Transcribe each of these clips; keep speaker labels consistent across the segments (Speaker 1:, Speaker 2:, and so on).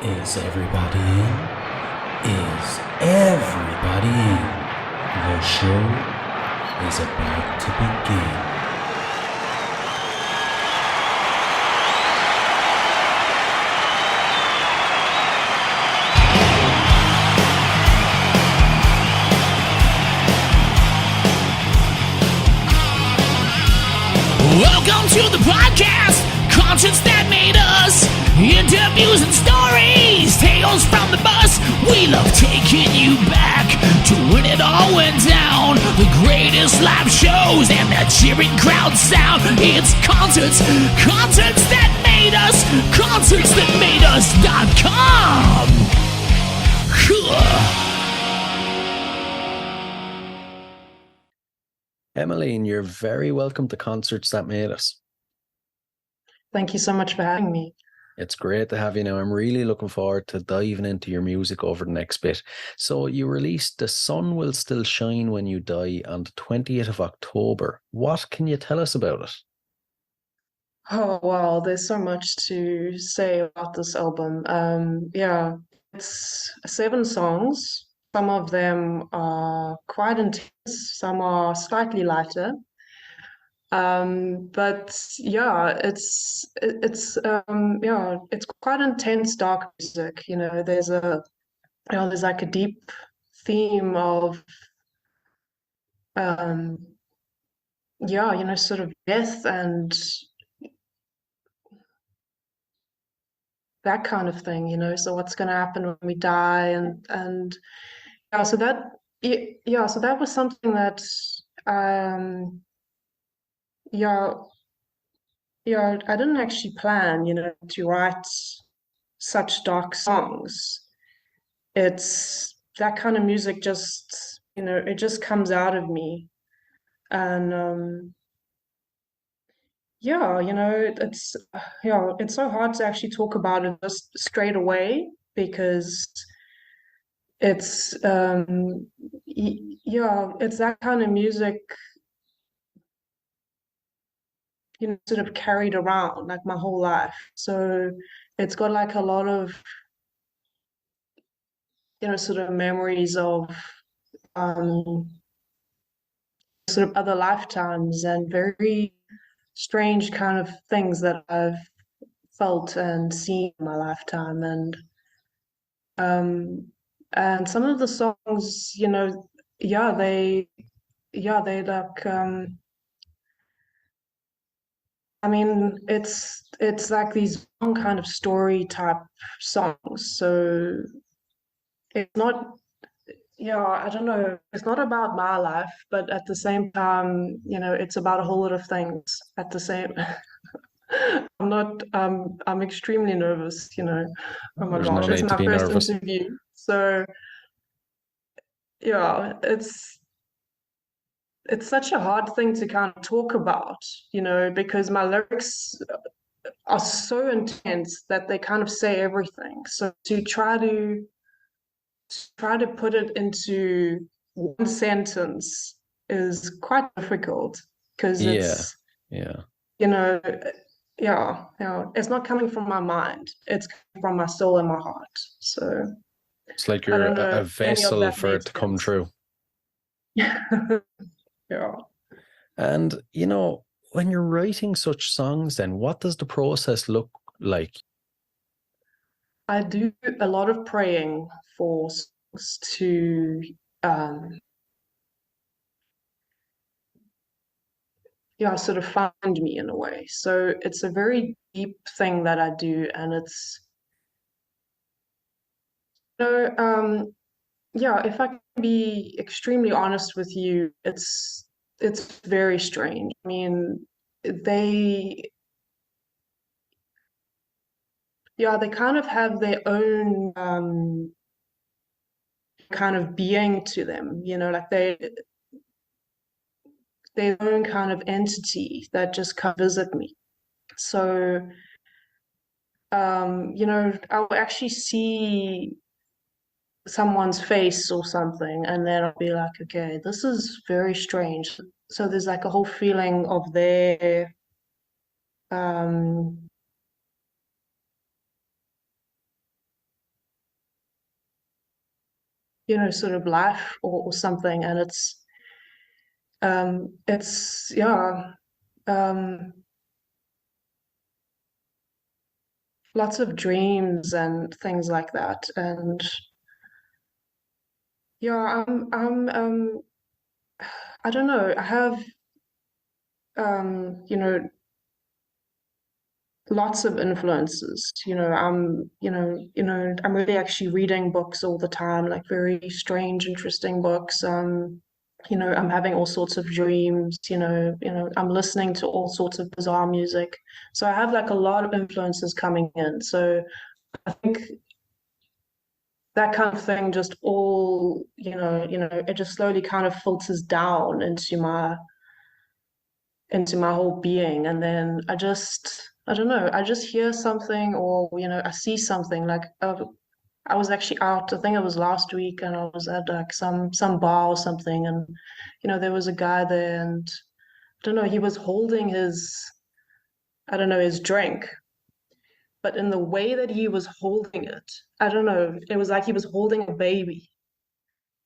Speaker 1: Is everybody in? Is everybody in? The show is about to begin.
Speaker 2: Welcome to the podcast, concerts that made us, interviews and stories, tales from the bus. We love taking you back to when it all went down. The greatest live shows and that cheering crowd sound. It's concerts that made us, concertsthatmadeus.com.
Speaker 1: Emmaleen, you're very welcome to Concerts That Made Us.
Speaker 3: Thank you so much for having me.
Speaker 1: It's great to have you now. I'm really looking forward to diving into your music over the next bit. So you released The Sun Will Still Shine When You Die on the 20th of October. What can you tell us about it?
Speaker 3: Oh, wow, there's so much to say about this album. It's 7 songs. Some of them are quite intense, some are slightly lighter. But yeah, it's quite intense dark music. There's like a deep theme of sort of death and that kind of thing. So what's going to happen when we die, and yeah, so that was something that um yeah I didn't actually plan, to write such dark songs. It's that kind of music, just it just comes out of me. And it's so hard to actually talk about it just straight away, because it's it's that kind of music, sort of carried around like my whole life. So it's got like a lot of, sort of memories of sort of other lifetimes and very strange kind of things that I've felt and seen in my lifetime. And some of the songs, they like I mean, it's like these long kind of story type songs. So it's not, I don't know, it's not about my life, but at the same time, it's about a whole lot of things at the same. I'm extremely nervous. Oh my
Speaker 1: There's no
Speaker 3: gosh, it's
Speaker 1: need to
Speaker 3: my
Speaker 1: be
Speaker 3: first
Speaker 1: nervous.
Speaker 3: interview. So yeah, it's such a hard thing to kind of talk about, because my lyrics are so intense that they kind of say everything. So to try to put it into one sentence is quite difficult, because
Speaker 1: Yeah,
Speaker 3: it's,
Speaker 1: yeah.
Speaker 3: you know, it's not coming from my mind. It's coming from my soul and my heart. So
Speaker 1: It's like
Speaker 3: I
Speaker 1: you're
Speaker 3: don't
Speaker 1: a
Speaker 3: know if any of
Speaker 1: vessel
Speaker 3: that
Speaker 1: for
Speaker 3: made
Speaker 1: it to come
Speaker 3: sense.
Speaker 1: true.
Speaker 3: Yeah.
Speaker 1: And, when you're writing such songs, then what does the process look like?
Speaker 3: I do a lot of praying for songs to um sort of find me in a way. So it's a very deep thing that I do, and it's you know if I can be extremely honest with you, it's very strange. I mean, they they kind of have their own kind of being to them, like their own kind of entity that just come visit me. So I'll actually see someone's face or something, and then I'll be like, okay, this is very strange. So there's like a whole feeling of their um sort of life or something, and yeah, um, lots of dreams and things like that, and yeah, I don't know, I have lots of influences. I'm really actually reading books all the time, like very strange, interesting books. I'm having all sorts of dreams, I'm listening to all sorts of bizarre music. So I have like a lot of influences coming in. So I think that kind of thing just all, it just slowly kind of filters down into my whole being. And then I don't know, I just hear something, or I see something. Like I was actually out, I think it was last week, and I was at like some bar or something, and there was a guy there, and I don't know, he was holding his, I don't know, his drink, but in the way that he was holding it, I don't know, it was like he was holding a baby.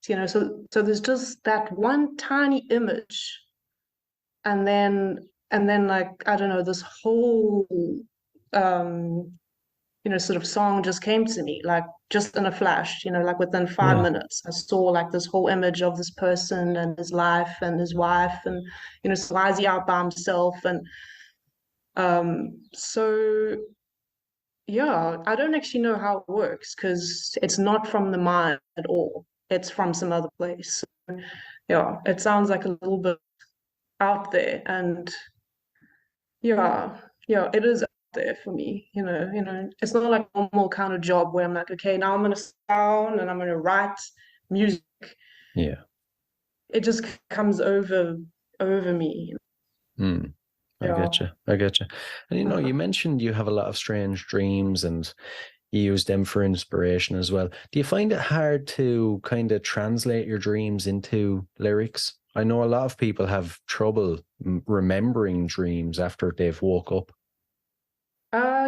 Speaker 3: So there's just that one tiny image, and then like, I don't know, this whole um sort of song just came to me, like just in a flash, like within five
Speaker 1: Yeah.
Speaker 3: minutes I saw like this whole image of this person and his life and his wife, and so why is he out by himself? And so yeah, I don't actually know how it works, because it's not from the mind at all, it's from some other place. So, yeah, it sounds like a little bit out there, and yeah, yeah, it is out there for me. It's not like a normal kind of job where I'm like, okay, now I'm gonna sit down and I'm gonna write music.
Speaker 1: Yeah.
Speaker 3: It just comes over me.
Speaker 1: Hmm. I
Speaker 3: Yeah.
Speaker 1: get you. I get you. And you
Speaker 3: Uh-huh.
Speaker 1: mentioned you have a lot of strange dreams and you use them for inspiration as well. Do you find it hard to kind of translate your dreams into lyrics? I know a lot of people have trouble remembering dreams after they've woke up.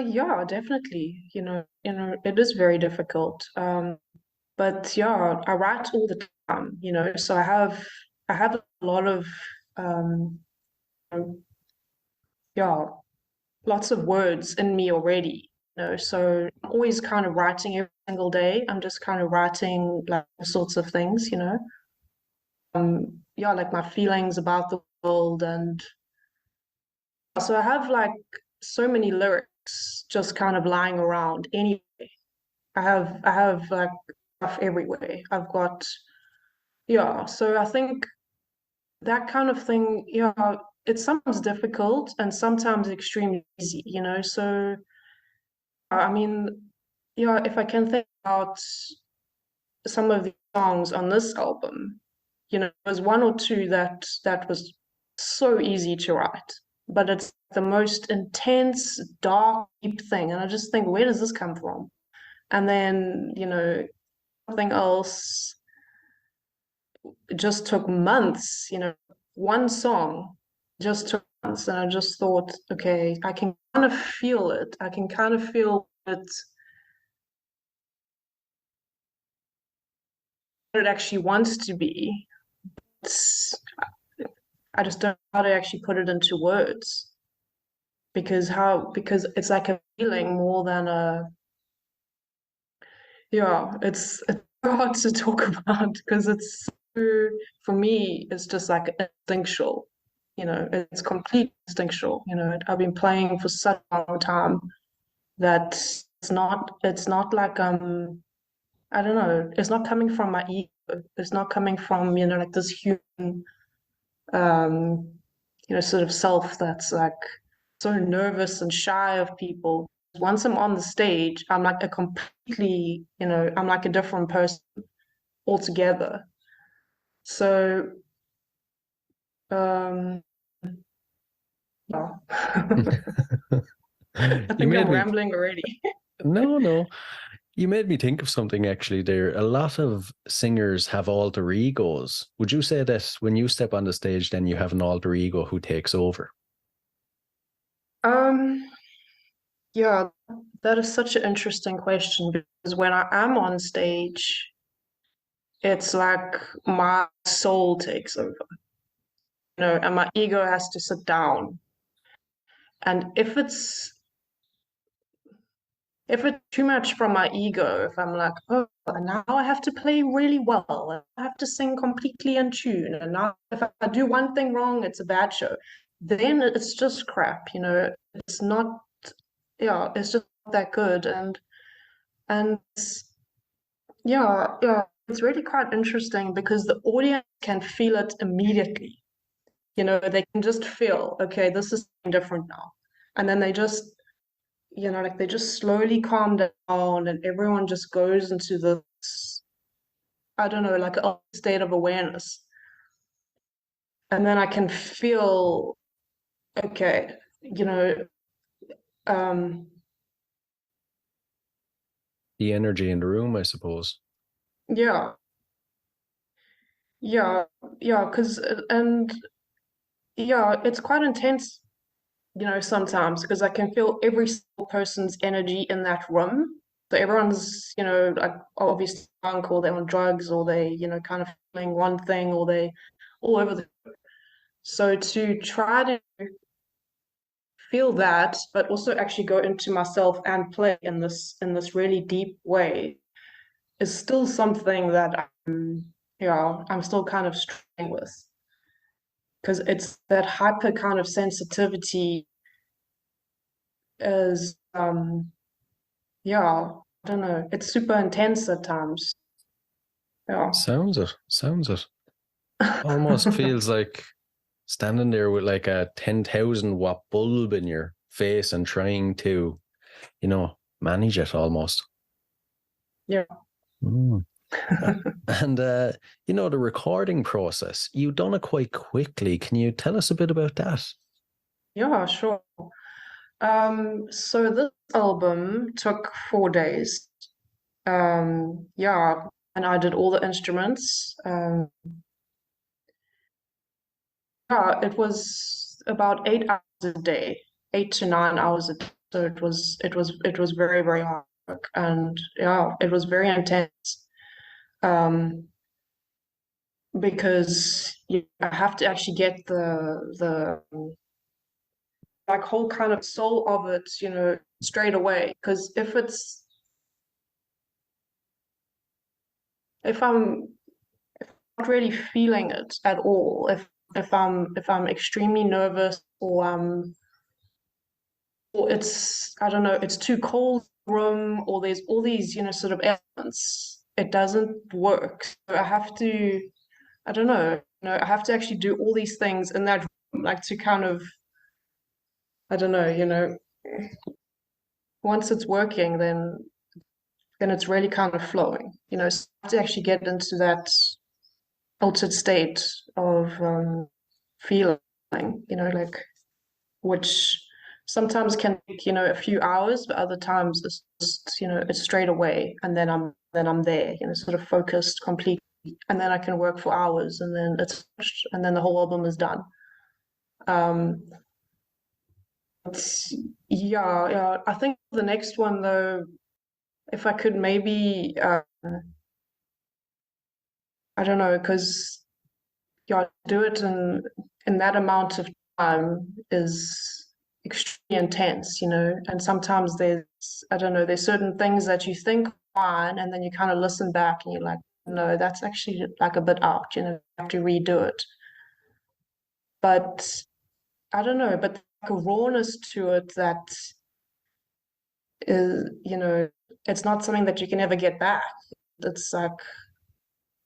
Speaker 3: Yeah, definitely. It is very difficult. But yeah, I write all the time, so I have a lot of um yeah, lots of words in me already, so I'm always kind of writing every single day. I'm just kind of writing like all sorts of things, yeah, like my feelings about the world. And so I have like so many lyrics just kind of lying around anyway. I have like stuff everywhere. I've got, yeah, so I think that kind of thing, yeah, it's sometimes difficult and sometimes extremely easy, so I mean, yeah, if I can think about some of the songs on this album, there's one or two that was so easy to write, but it's the most intense, dark, deep thing, and I just think, where does this come from? And then, something else, it just took months, one song just took months, and I just thought, okay, I can kind of feel it. I can kind of feel it what it actually wants to be. It's, I just don't know how to actually put it into words, because it's like a feeling more than a, yeah, it's hard to talk about, because it's so, for me it's just like instinctual. It's complete instinctual. I've been playing for such a long time that it's not like I don't know, it's not coming from my ego, it's not coming from like this human um, sort of self that's like so nervous and shy of people. Once I'm on the stage, I'm like a completely, I'm like a different person altogether. So, um, yeah. I
Speaker 1: You
Speaker 3: think I'm
Speaker 1: made me,
Speaker 3: rambling already.
Speaker 1: no, no. You made me think of something actually there. A lot of singers have alter egos. Would you say that when you step on the stage, then you have an alter ego who takes over?
Speaker 3: Um, yeah, that is such an interesting question, because when I am on stage, it's like my soul takes over, and my ego has to sit down. And if it's too much from my ego, if I'm like, oh, now I have to play really well, and I have to sing completely in tune, and now if I do one thing wrong, it's a bad show, then it's just crap, It's not, yeah, it's just not that good. And yeah, it's really quite interesting because the audience can feel it immediately. They can just feel, okay, this is different now. And then they just, like they just slowly calm down and everyone just goes into this, I don't know, like a state of awareness. And then I can feel, okay, um,
Speaker 1: The energy in the room, I suppose.
Speaker 3: yeah, yeah, yeah, and yeah, it's quite intense, sometimes because I can feel every single person's energy in that room. So everyone's, like obviously drunk or they're on drugs or they, kind of feeling one thing or they all over the. So to try to feel that, but also actually go into myself and play in this really deep way is still something that I'm still kind of struggling with because it's that hyper kind of sensitivity is yeah, I don't know. It's super intense at times. Yeah.
Speaker 1: Sounds it. Sounds it. Almost feels like standing there with like a 10,000 watt bulb in your face and trying to, manage it almost.
Speaker 3: Yeah.
Speaker 1: Mm. And, the recording process, you've done it quite quickly. Can you tell us a bit about that?
Speaker 3: Yeah, sure. So this album took 4 days. Yeah, and I did all the instruments. Yeah, it was about 8 hours a day, 8 to 9 hours a day. So it was very, very hard work, and yeah, it was very intense. Um, because I have to actually get the like whole kind of soul of it, straight away. Because if I'm not really feeling it at all, if I'm extremely nervous or it's, I don't know, it's too cold in the room or there's all these, sort of elements, it doesn't work. So I have to, I don't know, I have to actually do all these things in that room, like to kind of, I don't know, once it's working, then it's really kind of flowing. So I have to actually get into that altered state of feeling, like which sometimes can take, a few hours, but other times it's just, it's straight away, and then I'm there, sort of focused completely, and then I can work for hours, and then it's finished, and then the whole album is done. Um, it's, yeah. I think the next one though, if I could maybe, I don't know, because yeah, do it in that amount of time is extremely intense, and sometimes there's, I don't know, there's certain things that you think are fine, and then you kind of listen back and you're like, no, that's actually like a bit out, you have to redo it. But I don't know, but like a rawness to it that is, it's not something that you can ever get back. It's like,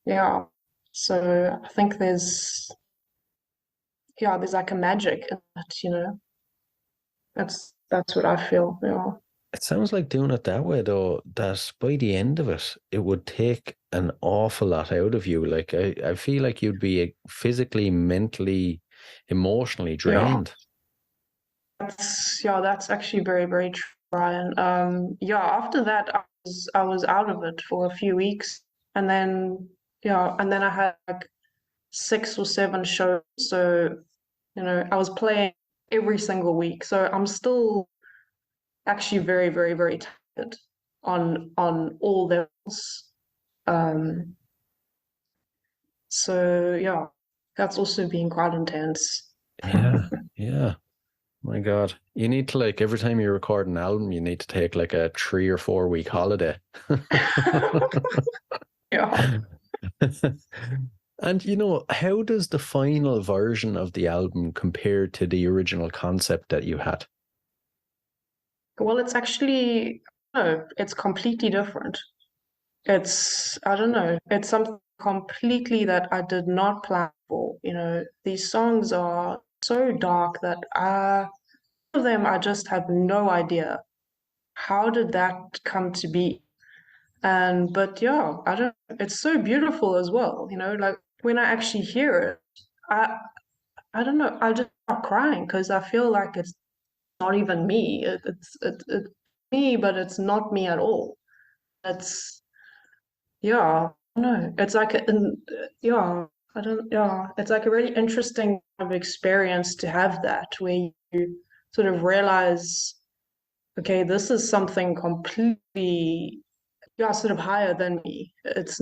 Speaker 3: yeah. So I think there's like a magic in it, That's what I feel,
Speaker 1: It sounds like doing it that way, though, that by the end of it, it would take an awful lot out of you. Like, I feel like you'd be physically, mentally, emotionally
Speaker 3: Yeah.
Speaker 1: drained.
Speaker 3: That's actually very, very true, Brian. Yeah, after that I was out of it for a few weeks, and then I had like 6 or 7 shows. So, I was playing every single week. So I'm still actually very, very, very tired on all levels. Um, So yeah, that's also been quite intense.
Speaker 1: Yeah, yeah. My God. You need to like every time you record an album, you need to take like a 3 or 4 week holiday.
Speaker 3: Yeah.
Speaker 1: And how does the final version of the album compare to the original concept that you had?
Speaker 3: Well, it's actually no, it's completely different. It's I don't know, it's something completely that I did not plan for. These songs are so dark that some of them I just have no idea. How did that come to be? And but yeah, I don't it's so beautiful as well, like when I actually hear it, I don't know, I just start crying because I feel like it's not even me. It's me, but it's not me at all. It's yeah, I don't know. It's like yeah, I don't yeah, it's like a really interesting kind of experience to have that where you sort of realize, okay, this is something completely yeah, sort of higher than me. It's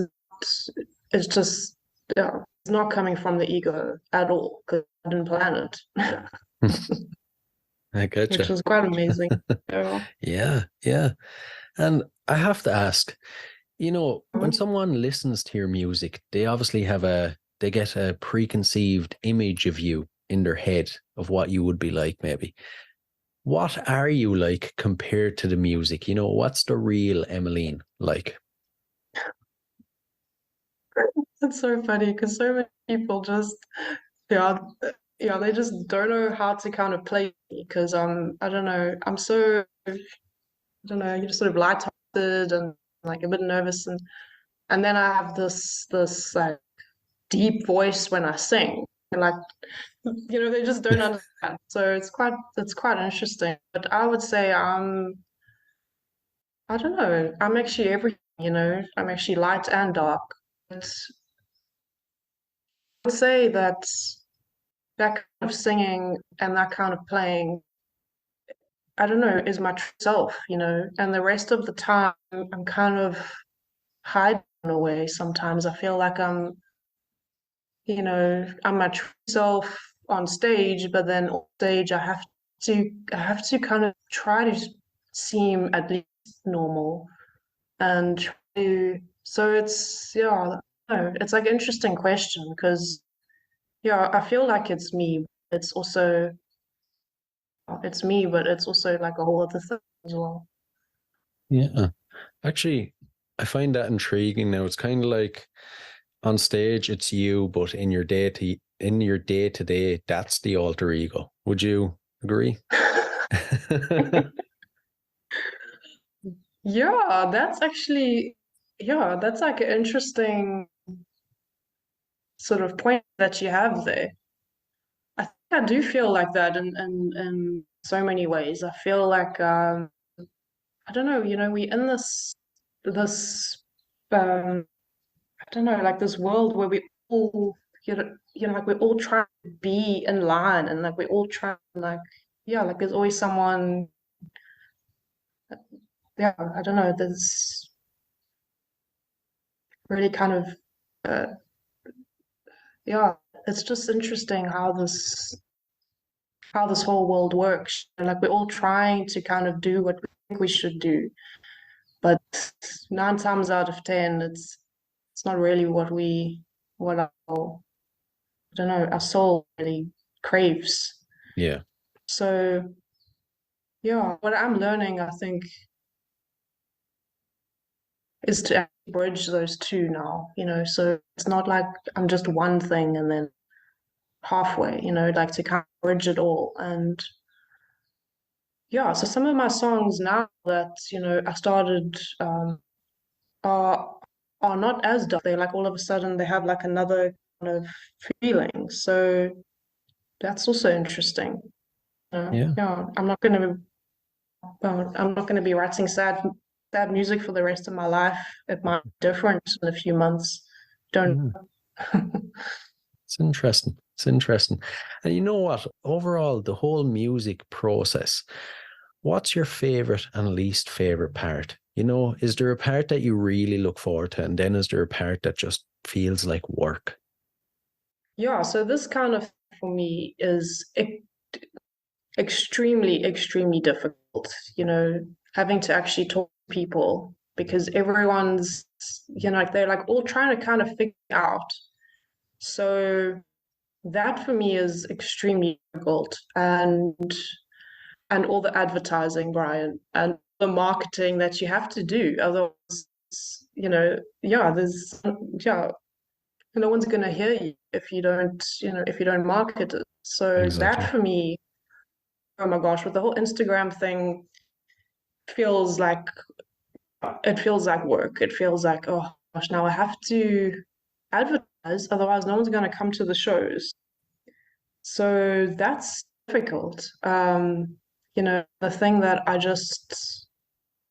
Speaker 3: just yeah, it's not coming from the ego at all because I didn't plan it,
Speaker 1: I
Speaker 3: which
Speaker 1: gotcha.
Speaker 3: was quite amazing. Yeah.
Speaker 1: Yeah, yeah. And I have to ask, when
Speaker 3: Mhm.
Speaker 1: someone listens to your music, they get a preconceived image of you in their head of what you would be like, maybe. What are you like compared to the music? What's the real Emmaleen like?
Speaker 3: It's so funny because so many people just yeah yeah they just don't know how to kind of play me because I don't know I don't know you're just sort of lighthearted and like a bit nervous and then I have this like deep voice when I sing and like they just don't understand, so it's quite interesting, but I would say I don't know, I'm actually everything, I'm actually light and dark. But I would say that that kind of singing and that kind of playing, I don't know, is my true self, and the rest of the time I'm kind of hiding away sometimes. I feel like I'm my true self on stage, but then on stage I have to kind of try to seem at least normal and try to, so it's yeah, I don't know, it's like an interesting question because yeah, I feel like it's me. It's me, but it's also like a whole other thing as well.
Speaker 1: Yeah. Actually, I find that intriguing now. It's kind of like on stage it's you, but in your day to day, that's the alter ego. Would you agree?
Speaker 3: Yeah, that's actually, yeah, that's like an interesting sort of point that you have there. I think I do feel like that in so many ways. I feel like I don't know, we in this um I don't know, like this world where we all like we're all trying to be in line and like we're all trying like yeah, like there's always someone yeah, I don't know, there's really kind of uh, yeah, it's just interesting how this whole world works. Like we're all trying to kind of do what we think we should do, but 9 times out of 10, it's not really what our I don't know our soul really craves.
Speaker 1: Yeah.
Speaker 3: So yeah, what I'm learning, I think, is to actually bridge those two now. So it's not like I'm just one thing and then halfway. Like to kind of bridge it all and yeah, so some of my songs now that I started are are not as dark. They like all of a sudden they have like another kind of feeling. So that's also interesting.
Speaker 1: Yeah.
Speaker 3: Yeah, I'm not gonna be writing sad music for the rest of my life. It might be different in a few months. Don't.
Speaker 1: Yeah. It's interesting. It's interesting. And you know what? Overall, the whole music process, what's your favorite and least favorite part? Is there a part that you really look forward to? And then is there a part that just feels like work?
Speaker 3: Yeah, so this kind of for me is extremely, extremely difficult, having to actually talk to people because everyone's, like they're like all trying to kind of figure out. So that for me is extremely difficult. And all the advertising, Brian, and the marketing that you have to do. Otherwise, there's yeah, no one's gonna hear you if you don't market it. So that
Speaker 1: Exactly.
Speaker 3: for me, oh my gosh, with the whole Instagram thing, feels like it feels like work. It feels like, oh gosh, now I have to advertise, otherwise no one's gonna come to the shows. So that's difficult. The thing that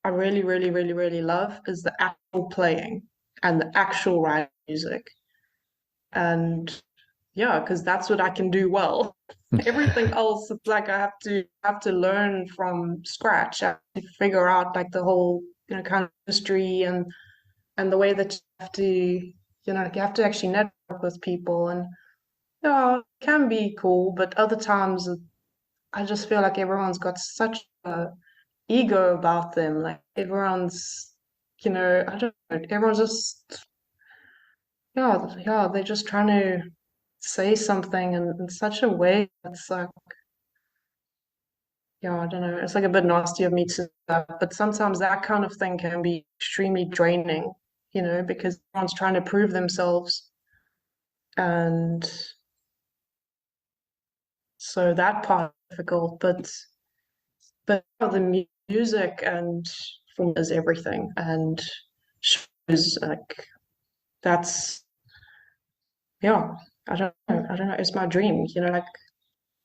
Speaker 3: I really, really, really, really love is the actual playing and the actual writing music. And yeah, because that's what I can do well. Everything else, it's like I have to learn from scratch. I have to figure out like the whole, kind of history and the way that you have to actually network with people. And yeah, it can be cool, but other times I just feel like everyone's got such a ego about them. Like everyone's, I don't know, everyone's just, yeah, they're just trying to say something in such a way that's like, yeah, I don't know, it's like a bit nasty of me to say that, but sometimes that kind of thing can be extremely draining, because everyone's trying to prove themselves. And so that part is difficult, but the music and film is everything. And shows like that's yeah, I don't know, it's my dream, like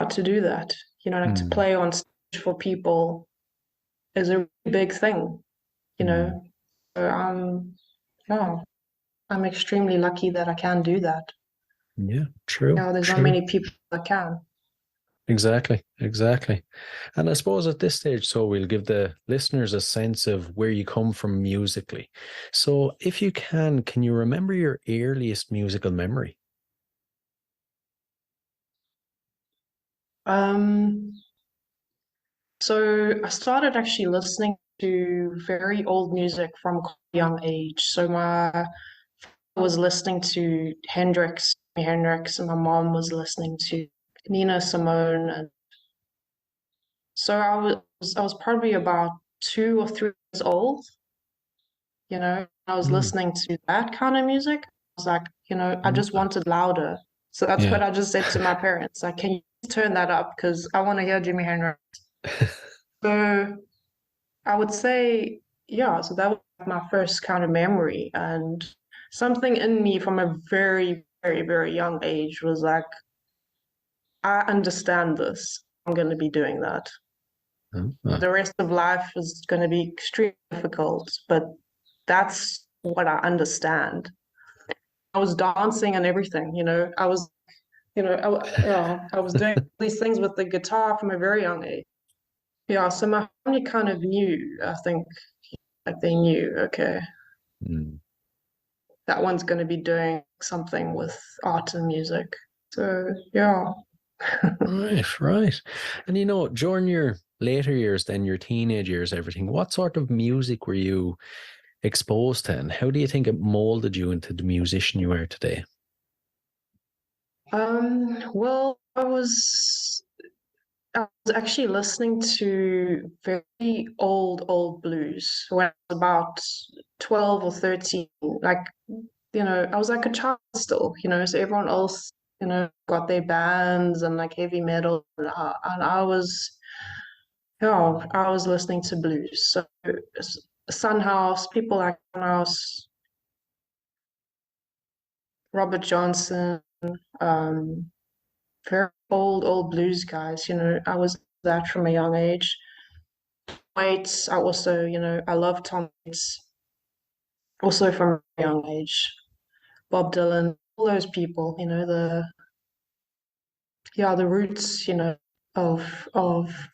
Speaker 3: to do that, like to
Speaker 1: Mm,
Speaker 3: play on stage for people is a really big thing, you
Speaker 1: mm.
Speaker 3: know. So yeah, I'm extremely lucky that I can do that.
Speaker 1: Yeah, true,
Speaker 3: There's not
Speaker 1: true.
Speaker 3: many people that can.
Speaker 1: Exactly, exactly. And I suppose at this stage, so we'll give the listeners a sense of where you come from musically. So if you can you remember your earliest musical memory?
Speaker 3: um so I started actually listening to very old music from quite a young age. So my was listening to Hendrix, and my mom was listening to Nina Simone. And so I was probably about 2 or 3 years old. I was
Speaker 1: Mm,
Speaker 3: listening to that kind of music. I was like, I just
Speaker 1: okay.
Speaker 3: wanted louder. So that's
Speaker 1: Yeah.
Speaker 3: what I just said to my parents. Like, can you turn that up? Because I want to hear Jimi Hendrix. So I would say, yeah, so that was my first kind of memory. And something in me from a very, very, very young age was like, I understand this. I'm going to be doing that.
Speaker 1: Okay.
Speaker 3: The rest of life is going to be extremely difficult, but that's what I understand. I was dancing and everything, I was, I was doing these things with the guitar from a very young age. Yeah, so my family kind of knew, I think, like they knew, okay,
Speaker 1: Mm.
Speaker 3: that one's going to be doing something with art and music. So, yeah.
Speaker 1: Right, right. And during your later years, then your teenage years, everything, what sort of music were you exposed to, and how do you think it molded you into the musician you are today?
Speaker 3: Well, I was actually listening to very old blues when I was about 12 or 13. Like, I was like a child still, so everyone else, got their bands and like heavy metal. And I was, I was listening to blues. So Sunhouse, people like Sunhouse, Robert Johnson, um, very old blues guys, I was that from a young age. Waits. I also, I love Tom Waits, also from a young age. Bob Dylan, all those people, the roots, of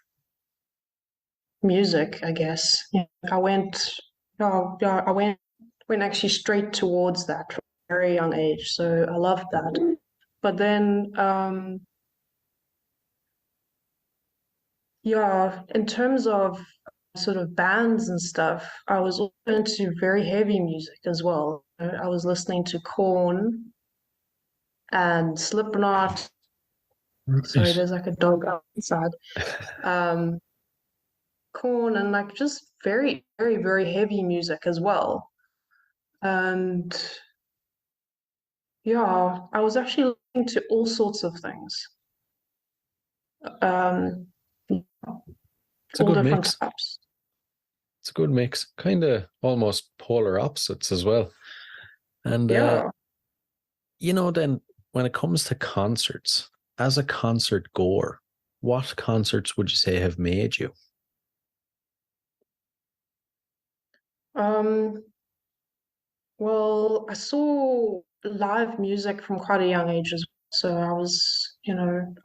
Speaker 3: music, I guess. I went, yeah, I went actually straight towards that from a very young age. So I loved that. but then yeah, in terms of sort of bands and stuff, I was also into very heavy music as well. I was listening to Korn and Slipknot. Sorry,
Speaker 1: Right.
Speaker 3: there's like a dog outside. Um, Korn and like just very, very, very heavy music as well. And yeah, I was actually listening to all sorts of things, um,
Speaker 1: It's a
Speaker 3: all
Speaker 1: good
Speaker 3: different
Speaker 1: mix.
Speaker 3: types.
Speaker 1: It's a good mix. Kind of almost polar opposites as well. And
Speaker 3: Yeah.
Speaker 1: then when it comes to concerts, as a concert goer, what concerts would you say have made you?
Speaker 3: Um, well, I saw live music from quite a young age as well. So I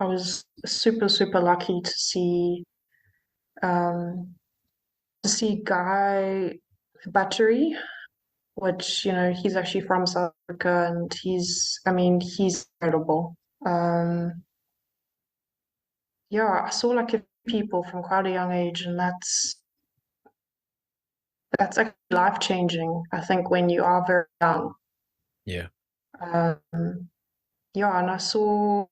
Speaker 3: was super, super lucky um, to see Guy Battery, which, he's actually from South Africa and he's incredible. Um, yeah, I saw like a few people from quite a young age, and that's actually life changing, I think, when you are very young.
Speaker 1: Yeah.
Speaker 3: Um, yeah, and I saw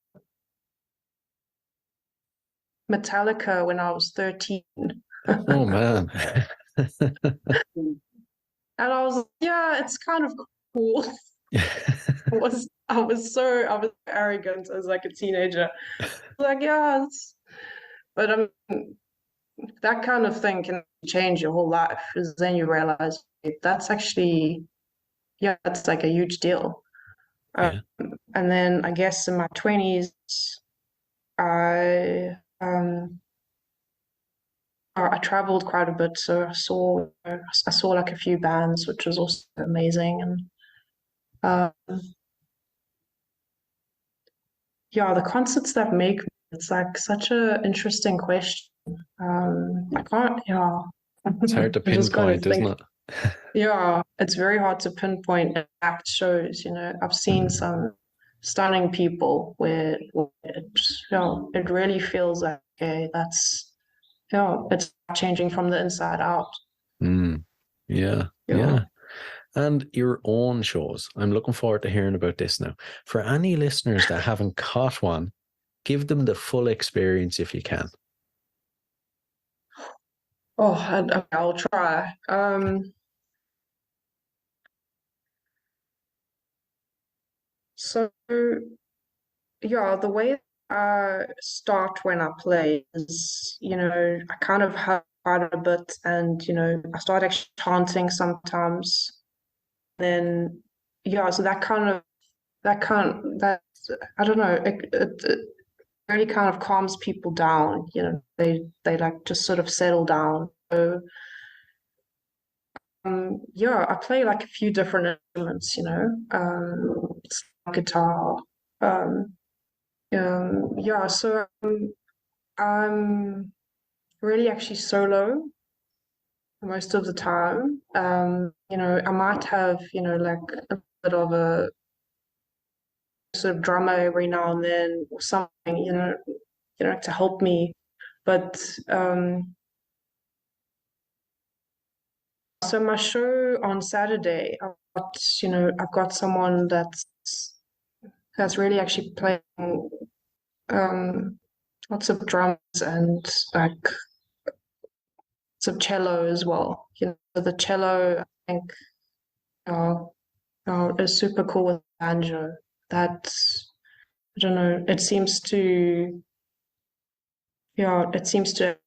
Speaker 3: Metallica when I was 13.
Speaker 1: Oh man.
Speaker 3: And I was like, yeah, it's kind of cool. I was arrogant as like a teenager. Like, yeah, but that kind of thing can change your whole life because then you realize that's actually, yeah, it's like a huge deal. Um,
Speaker 1: Yeah.
Speaker 3: and then I guess in my 20s, I um I traveled quite a bit, so I saw like a few bands, which was also amazing. And um, yeah, the concerts that make me, it's like such a interesting question. I can't, yeah.
Speaker 1: It's hard to
Speaker 3: I'm just kind of
Speaker 1: pinpoint, isn't
Speaker 3: think,
Speaker 1: it?
Speaker 3: yeah, it's very hard to pinpoint exact shows. I've seen some stunning people where it really feels like, okay, it's changing from the inside out.
Speaker 1: Mm. Yeah.
Speaker 3: Yeah.
Speaker 1: Yeah. And your own shows. I'm looking forward to hearing about this now. For any listeners that haven't caught one, give them the full experience if you can.
Speaker 3: Oh, I'll try. So yeah, the way I start when I play is, I kind of have quite a bit, and I start actually chanting sometimes. Then yeah, so that I don't know, it really kind of calms people down. They like just sort of settle down. So yeah, I play like a few different instruments. It's guitar. Um, yeah, so I'm really actually solo most of the time. I might have, like a bit of a sort of drummer every now and then or something, to help me. But so my show on Saturday, I've got someone that's really actually playing um lots of drums and like some cello as well. The cello, I think, uh, is super cool with banjo. That I don't know. It seems to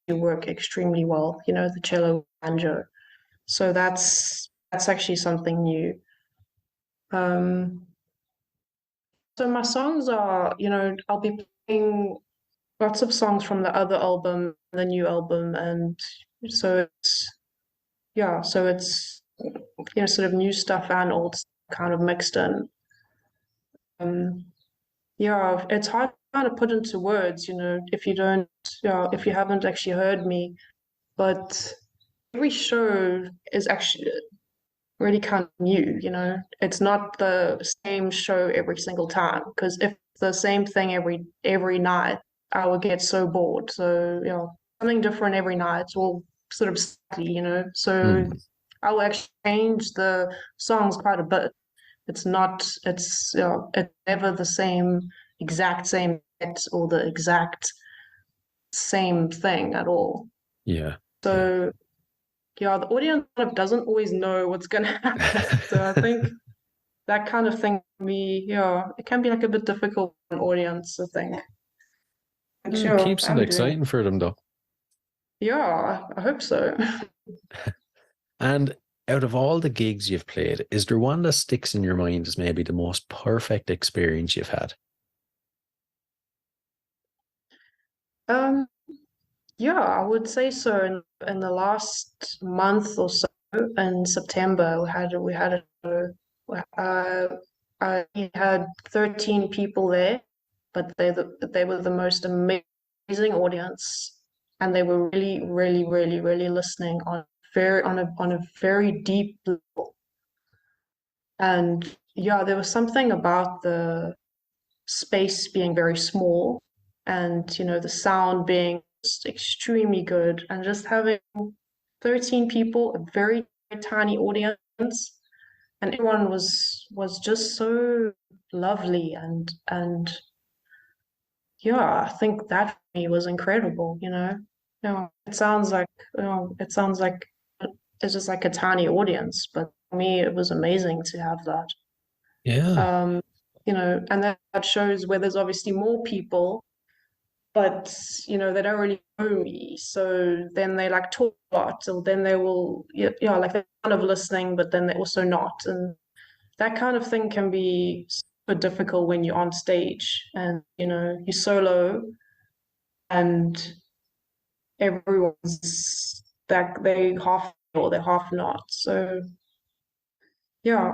Speaker 3: work extremely well. The cello banjo. So that's actually something new. Um, so my songs are, I'll be playing lots of songs from the other album, the new album, and so it's sort of new stuff and old stuff kind of mixed in. Um, yeah, it's hard to kind of put into words, if you don't, if you haven't actually heard me. But every show is actually really kind of new. It's not the same show every single time. Because if the same thing every night, I would get so bored. So, something different every night, or sort of slightly, So
Speaker 1: Hmm.
Speaker 3: I will actually change the songs quite a bit. It's never the exact same hit or the exact same thing at all.
Speaker 1: Yeah. Yeah.
Speaker 3: So the audience kind of doesn't always know what's going to happen. So I think that kind of thing can be, it can be like a bit difficult for an audience, I think. But
Speaker 1: It
Speaker 3: sure,
Speaker 1: keeps it
Speaker 3: I'm doing it.
Speaker 1: exciting for them though.
Speaker 3: Yeah, I hope so.
Speaker 1: And out of all the gigs you've played, is there one that sticks in your mind as maybe the most perfect experience you've had?
Speaker 3: Um, yeah, I would say so. In the last month or so, in September, we had a show. Uh, I had 13 people there, but they were the most amazing audience, and they were really, really, really, really listening on a very deep level. And yeah, there was something about the space being very small, and the sound being just extremely good, and just having 13 people, a very tiny audience, and everyone was just so lovely, and yeah, I think that for me was incredible. It sounds like it's just like a tiny audience, but for me it was amazing to have that.
Speaker 1: Yeah.
Speaker 3: Um, and that shows where there's obviously more people, but they don't really know me. So then they like talk a lot, or then they will, like they're kind of listening, but then they're also not. And that kind of thing can be super difficult when you're on stage and you solo, and everyone's that they half or they're half not. So yeah,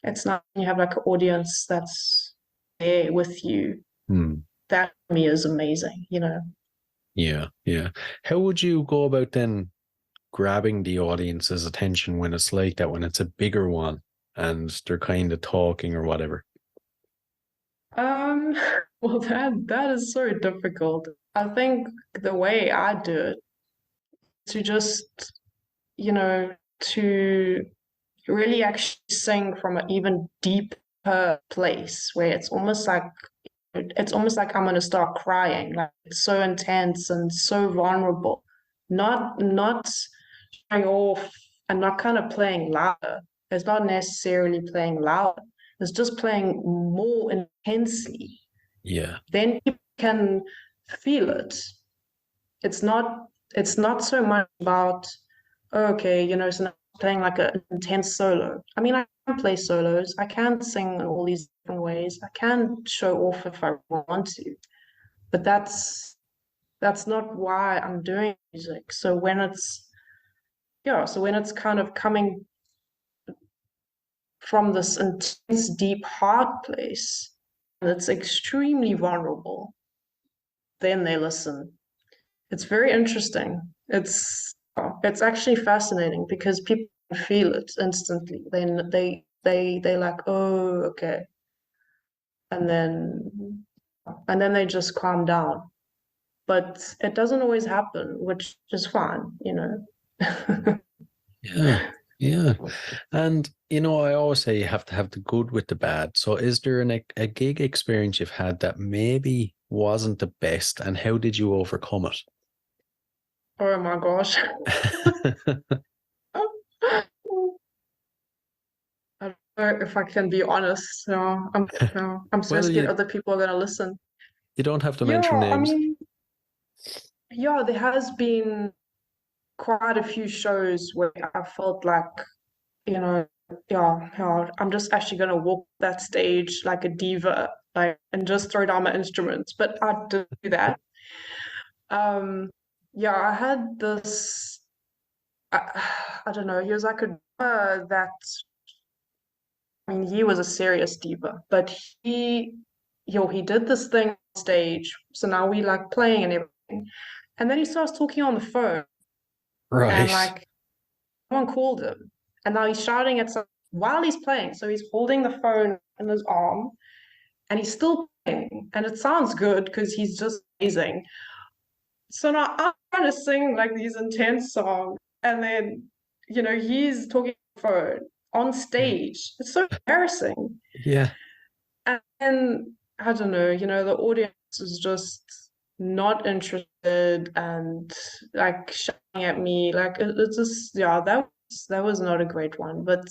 Speaker 3: it's not when you have like an audience that's there with you.
Speaker 1: Hmm.
Speaker 3: That for me is amazing.
Speaker 1: Yeah. Yeah. How would you go about then grabbing the audience's attention when it's like that, when it's a bigger one and they're kind of talking or whatever?
Speaker 3: Um, well, that is so difficult. I think the way I do it to just, you know, to really actually sing from an even deeper place where it's almost like I'm gonna start crying. Like it's so intense and so vulnerable. Not showing off and not kind of playing louder. It's not necessarily playing louder. It's just playing more intensely.
Speaker 1: Yeah.
Speaker 3: Then people can feel it. It's not so much about, oh, okay, so now I'm playing like an intense solo. I mean, I can play solos. I can sing in all these different ways. I can show off if I want to, but that's not why I'm doing music. So when it's kind of coming from this intense, deep heart place, and it's extremely vulnerable, then they listen. It's very interesting. It's actually fascinating because people feel it instantly. Then they like, oh, okay, and then they just calm down. But it doesn't always happen, which is fine.
Speaker 1: Yeah. Yeah. And, I always say you have to have the good with the bad. So is there a gig experience you've had that maybe wasn't the best, and how did you overcome
Speaker 3: Oh my gosh.
Speaker 1: it?
Speaker 3: I don't know if I can be honest. I'm so
Speaker 1: Well,
Speaker 3: scared
Speaker 1: you
Speaker 3: other people are gonna listen.
Speaker 1: you don't have to mention
Speaker 3: Yeah, I
Speaker 1: names.
Speaker 3: mean, yeah, there has been quite a few shows where I felt like, you know, I'm just actually gonna walk that stage like a diva, like, and just throw down my instruments. But I did do that. Um, yeah, I had this. I don't know. He was like a diva that. I mean, he was a serious diva, but he did this thing on stage. So now we like playing and everything, and then he starts talking on the phone, and
Speaker 1: Right.
Speaker 3: like someone called him, and now he's shouting at some while he's playing. So he's holding the phone in his arm, and he's still sing, and it sounds good because he's just amazing. So now I'm trying to sing like these intense songs, and then he's talking on the phone on stage. It's so embarrassing.
Speaker 1: Yeah.
Speaker 3: And then I don't know, the audience is just not interested and like shouting at me. Like it's just that was not a great one. But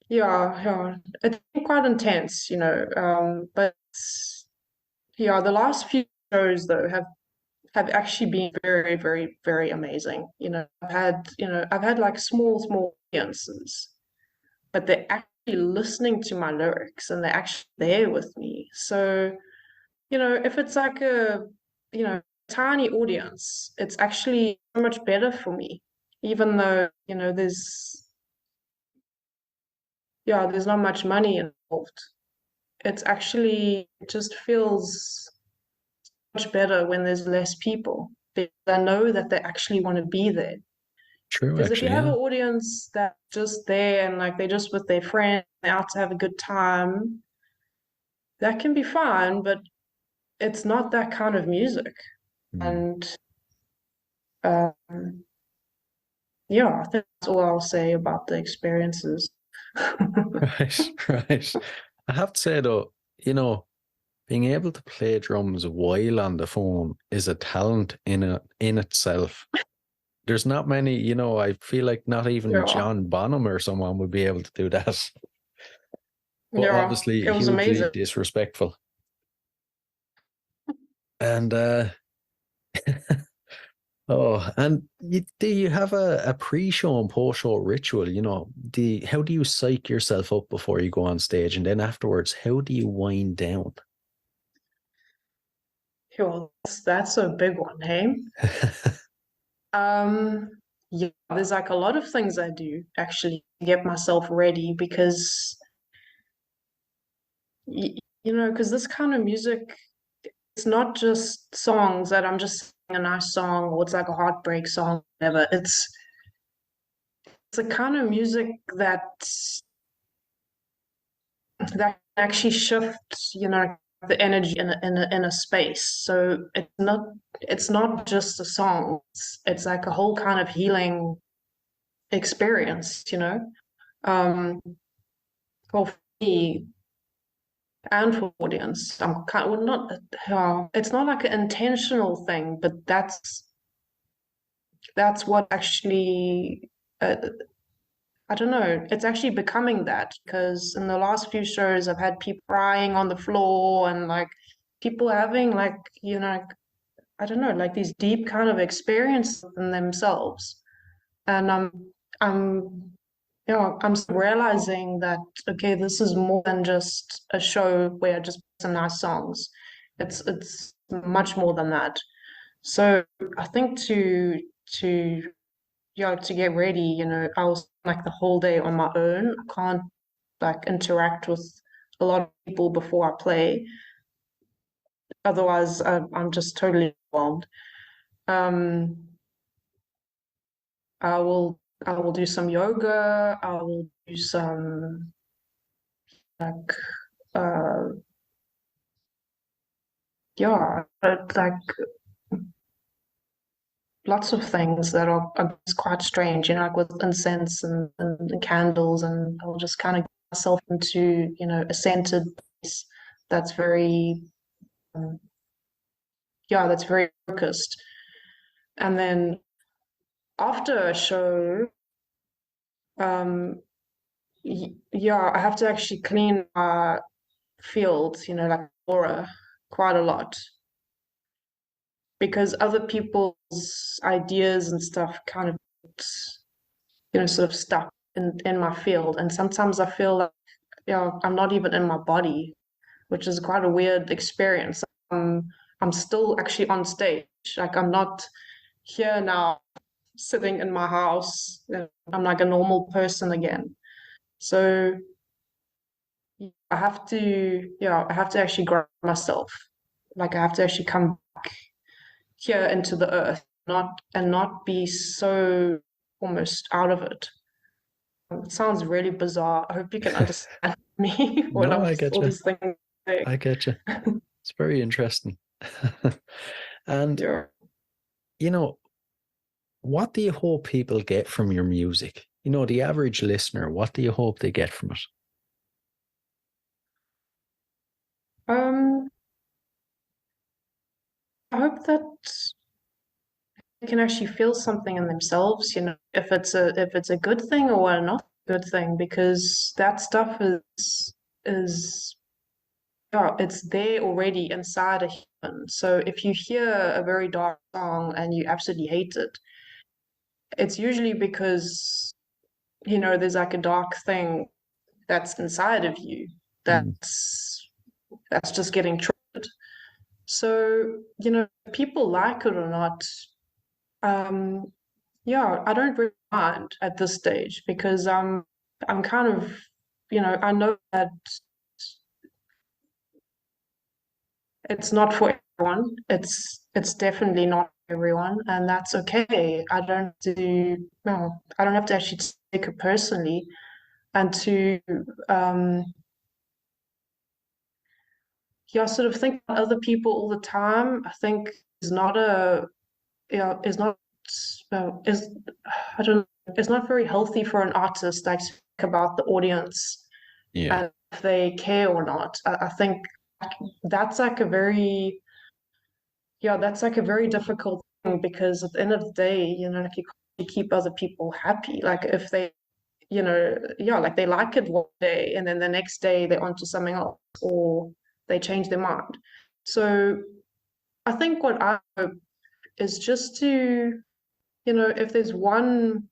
Speaker 3: yeah, it's been quite intense, But yeah, the last few shows though have actually been very, very, very amazing. I've had like small audiences, but they're actually listening to my lyrics and they're actually there with me. So, if it's like a, tiny audience, it's actually so much better for me, even though, there's not much money involved. It just feels much better when there's less people because I know that they actually want to be there.
Speaker 1: True,
Speaker 3: Because if you
Speaker 1: actually,
Speaker 3: have an
Speaker 1: yeah.
Speaker 3: audience that's just there and like they're just with their friends, they're out to have a good time, that can be fine, but it's not that kind of music.
Speaker 1: Mm.
Speaker 3: And um, yeah, I think that's all I'll say about the experiences.
Speaker 1: Right, right. I have to say though, being able to play drums while on the phone is a talent in itself. There's not many, I feel like not even
Speaker 3: Yeah,
Speaker 1: John Bonham or someone would be able to do that. But
Speaker 3: yeah,
Speaker 1: obviously
Speaker 3: it was
Speaker 1: hugely
Speaker 3: amazing.
Speaker 1: disrespectful. And oh, and do you have a pre-show and post-show ritual? How do you psych yourself up before you go on stage, and then afterwards, how do you wind down?
Speaker 3: Well, that's a big one, hey? Um, yeah, there's like a lot of things I do actually to get myself ready because because this kind of music, it's not just songs that I'm just singing a nice song or it's like a heartbreak song, whatever. It's a kind of music that actually shifts, the energy in a space. So it's not just a song. It's like a whole kind of healing experience. Um, for me and for audience, I'm kind well, not. It's not like an intentional thing, but that's what actually. I don't know. It's actually becoming that because in the last few shows, I've had people crying on the floor and like people having like, I don't know, like these deep kind of experiences in themselves. And I'm, I'm realizing that, okay, this is more than just a show where I just play some nice songs. It's much more than that. So I think to to get ready, I was like the whole day on my own. I can't like interact with a lot of people before I play. Otherwise, I'm just totally overwhelmed. Um, I will do some yoga. I will do some like uh like lots of things that are just quite strange, like with incense and candles, and I'll just kind of get myself into, a scented place that's very, um, that's very focused. And then after a show, um, I have to actually clean my field, like aura, quite a lot because other people's ideas and stuff kind of, sort of stuck in my field. And sometimes I feel like, I'm not even in my body, which is quite a weird experience. I'm still actually on stage. Like I'm not here now, sitting in my house. I'm like a normal person again. So I have to actually ground myself. Like I have to actually come back here into the earth, not be so almost out of it. It sounds really bizarre. I hope you can understand me when
Speaker 1: No,
Speaker 3: I'm
Speaker 1: I
Speaker 3: all
Speaker 1: get you.
Speaker 3: these things.
Speaker 1: I get you. It's very interesting. And,
Speaker 3: Yeah.
Speaker 1: you know, what do you hope people get from your music? You know, the average listener, what do you hope they get from it?
Speaker 3: Um, I hope that they can actually feel something in themselves, if it's a good thing or not a good thing, because that stuff is yeah, it's there already inside a human. So if you hear a very dark song and you absolutely hate it, it's usually because, there's like a dark thing that's inside of you
Speaker 1: Mm,
Speaker 3: that's just getting triggered. So, people like it or not, um, yeah, I don't really mind at this stage because I'm kind of, I know that it's not for everyone. It's definitely not for everyone, and that's okay. I don't have to actually take it personally and to um yeah, sort of think about other people all the time. I think is not a yeah, is not is I don't it's not very healthy for an artist like to think about the audience
Speaker 1: yeah.
Speaker 3: and if they care or not. I think that's like a very that's like a very difficult thing because at the end of the day, like you keep other people happy. Like if they, like they like it one day and then the next day they're onto something else or they change their mind. So I think what I hope is just to, if there's one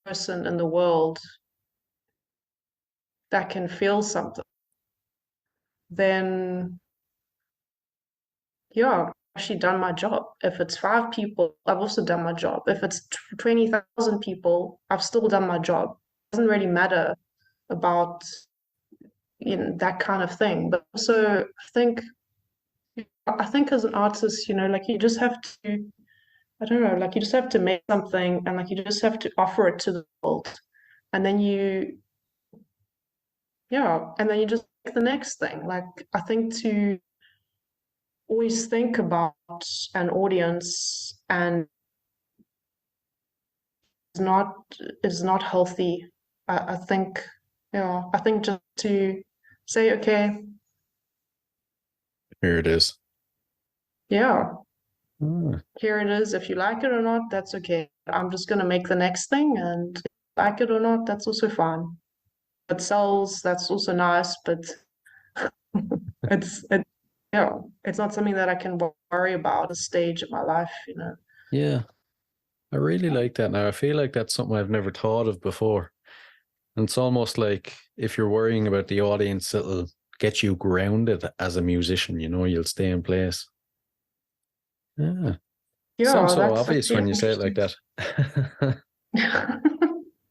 Speaker 3: person in the world that can feel something, then yeah, I've actually done my job. If it's 5 people, I've also done my job. If it's 20,000 people, I've still done my job. It doesn't really matter about that kind of thing. But also, I think as an artist, like you just have to, I don't know, like you just have to make something and like you just have to offer it to the world, and then and then you just make the next thing. Like I think to always think about an audience and not is not healthy. I think, I think just to say, okay,
Speaker 1: Here it is.
Speaker 3: yeah,
Speaker 1: Ah,
Speaker 3: here it is. If you like it or not, that's okay. I'm just gonna make the next thing, and if you like it or not, that's also fine. If it sells, that's also nice, but it's it, it's not something that I can worry about at this stage of my life.
Speaker 1: yeah, I really like that now. I feel like that's something I've never thought of before. And it's almost like if you're worrying about the audience, it'll get you grounded as a musician, you'll stay in place. Yeah. Sounds
Speaker 3: Yeah,
Speaker 1: so
Speaker 3: that's
Speaker 1: obvious
Speaker 3: actually
Speaker 1: when you say it like
Speaker 3: interesting.
Speaker 1: that.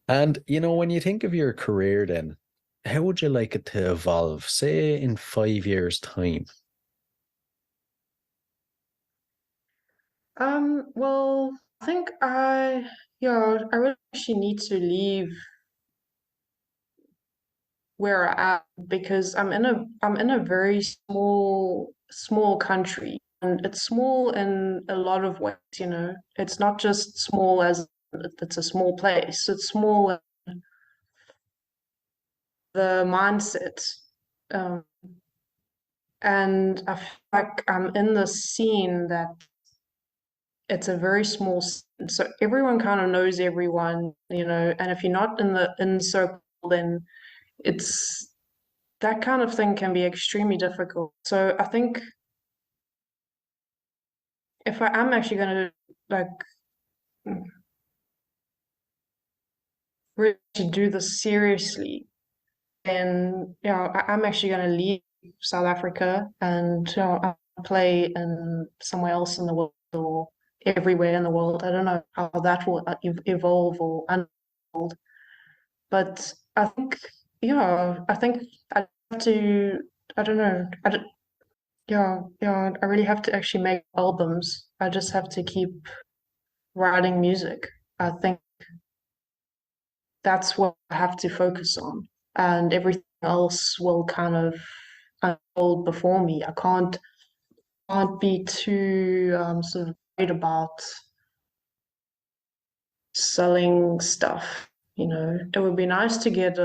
Speaker 1: And, when you think of your career then, how would you like it to evolve, say in 5 years' time?
Speaker 3: Well, I think I really actually need to leave where I am because I'm in a very small country and it's small in a lot of ways. It's not just small as it's a small place. It's small in the mindset. Um, and I feel like I'm in this scene that it's a very small scene. So everyone kind of knows everyone, and if you're not in the in circle, then it's that kind of thing can be extremely difficult. So I think if I am actually going to like really do this seriously, then I'm actually going to leave South Africa and I'll play in somewhere else in the world or everywhere in the world. I don't know how that will evolve or unfold, but I think I have to. I don't know. I really have to actually make albums. I just have to keep writing music. I think that's what I have to focus on. and everything else will kind of unfold before me. I can't be too sort of worried about selling stuff. It would be nice to get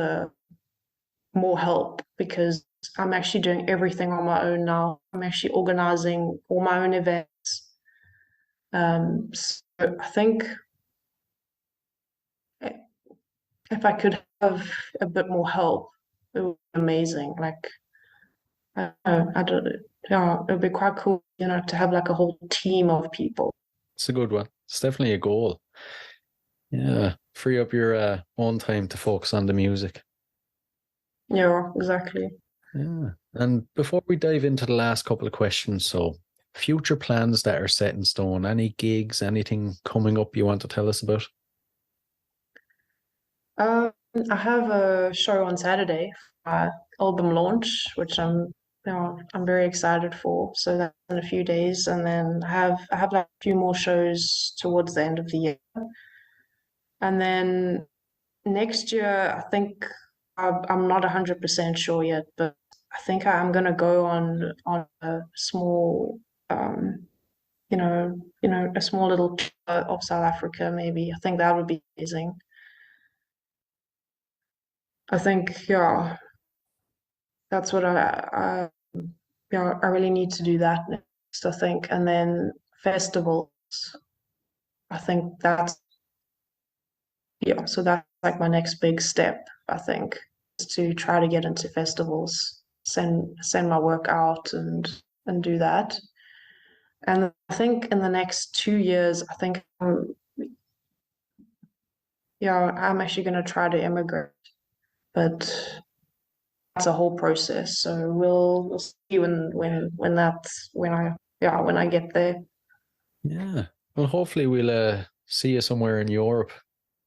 Speaker 3: more help because I'm actually doing everything on my own now. I'm actually organizing all my own events. So I think if I could have a bit more help, it would be amazing. Like, I don't, yeah, it would be quite cool, to have like a whole team of people.
Speaker 1: It's a good one. It's definitely a goal. Yeah. Free up your own time to focus on the music.
Speaker 3: Yeah, exactly.
Speaker 1: Yeah. And before we dive into the last couple of questions, so future plans that are set in stone, any gigs, anything coming up you want to tell us about?
Speaker 3: I have a show on Saturday, album launch, which I'm very excited for. So that's in a few days, and then I have like a few more shows towards the end of the year, and then next year I think I'm not 100% sure yet, but I think I'm gonna go on a small, um, a small little tour of South Africa. Maybe I think that would be amazing. I think, yeah, that's what I really need to do that next, I think. And then festivals, I think so that's like my next big step, I think, is to try to get into festivals, send my work out and do that. And I think in the next 2 years, I think I'm actually going to try to immigrate, but that's a whole process. So we'll see when I get there.
Speaker 1: Yeah. Well, hopefully we'll see you somewhere in Europe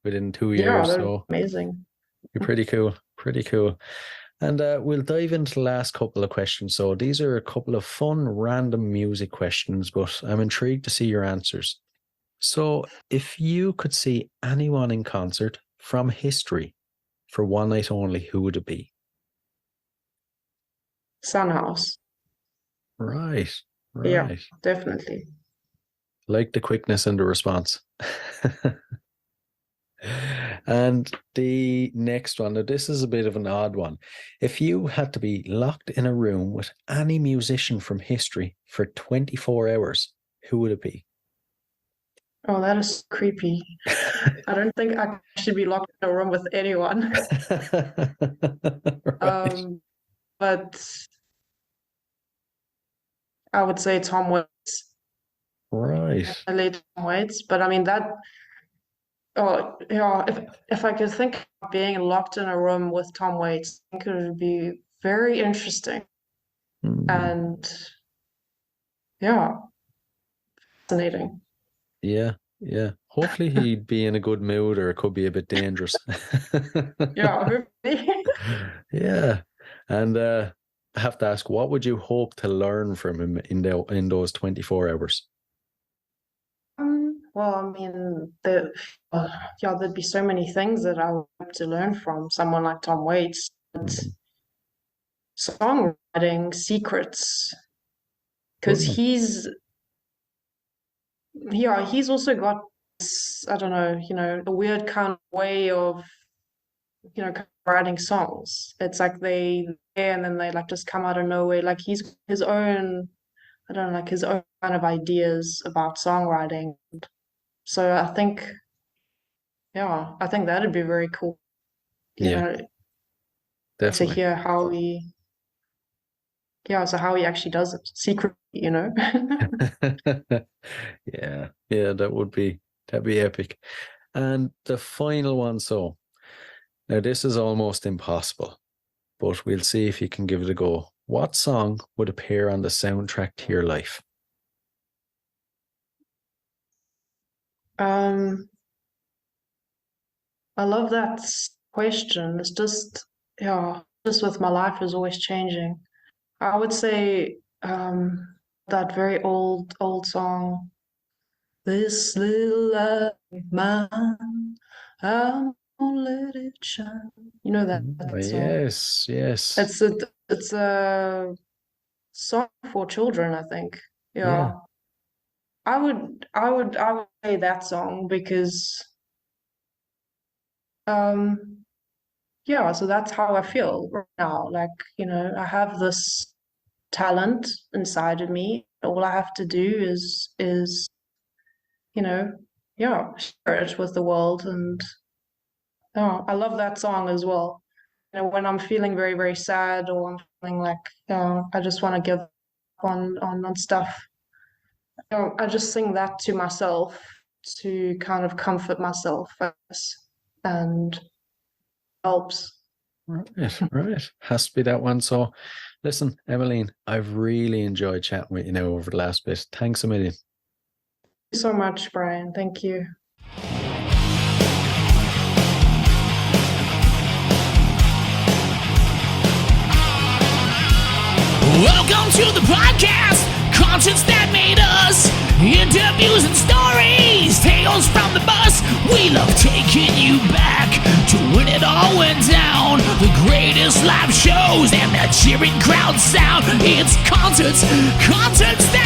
Speaker 1: within 2 years.
Speaker 3: Yeah, that'd
Speaker 1: So
Speaker 3: be amazing.
Speaker 1: be pretty cool. Pretty cool. And we'll dive into the last couple of questions. So these are a couple of fun, random music questions, but I'm intrigued to see your answers. So if you could see anyone in concert from history for one night only, who would it be?
Speaker 3: Sunhouse.
Speaker 1: Right.
Speaker 3: Yeah,
Speaker 1: Right.
Speaker 3: definitely.
Speaker 1: Like the quickness and the response. And the next one, now this is a bit of an odd one. If you had to be locked in a room with any musician from history for 24 hours, who would it be?
Speaker 3: Oh, that is creepy. I don't think I should be locked in a room with anyone.
Speaker 1: Right.
Speaker 3: But I would say Tom Waits.
Speaker 1: Right.
Speaker 3: I late Tom Waits. But I mean that. Oh, yeah. If I could think of being locked in a room with Tom Waits, I think it would be very interesting
Speaker 1: Mm,
Speaker 3: and yeah, fascinating.
Speaker 1: yeah. Yeah. Hopefully he'd be in a good mood, or it could be a bit dangerous.
Speaker 3: Yeah, hopefully.
Speaker 1: Yeah. And I have to ask, what would you hope to learn from him in those 24 hours?
Speaker 3: Well, I mean, there'd be so many things that I would hope to learn from someone like Tom Waits. But
Speaker 1: Mm,
Speaker 3: songwriting secrets,
Speaker 1: good
Speaker 3: because
Speaker 1: one.
Speaker 3: he's also got this, I don't know, a weird kind of way of, kind of writing songs. It's like and then they like just come out of nowhere. Like he's his own, I don't know, like his own kind of ideas about songwriting. So I think that'd be very cool, you
Speaker 1: Yeah,
Speaker 3: know, to
Speaker 1: definitely.
Speaker 3: hear how he actually does it secretly.
Speaker 1: Yeah, yeah, that'd be epic. And the final one, so now this is almost impossible, but we'll see if you can give it a go. What song would appear on the soundtrack to your life?
Speaker 3: Um, I love that question. It's just with my life is always changing. I would say that very old song, "This Little Life of Mine, I'm Don't let it shine. You know that song?
Speaker 1: Yes, yes.
Speaker 3: It's a song for children, I think.
Speaker 1: Yeah.
Speaker 3: Yeah. I would say that song because um yeah, so that's how I feel right now. Like, I have this talent inside of me. All I have to do is, you know, yeah, share it with the world. And yeah, I love that song as well. When I'm feeling very, very sad, or I'm feeling like I just want to give up on stuff, I just sing that to myself to kind of comfort myself, I guess, and helps.
Speaker 1: Right, right. Has to be that one. So, listen, Emmeline, I've really enjoyed chatting with you now over the last bit. Thanks a million.
Speaker 3: Thank you so much, Brian. Thank you.
Speaker 2: Welcome to the podcast, conscience that made us. Interviews and stories, tales from the bus. We love taking you back to when it all went down. The greatest live shows and the cheering crowd sound. It's concerts that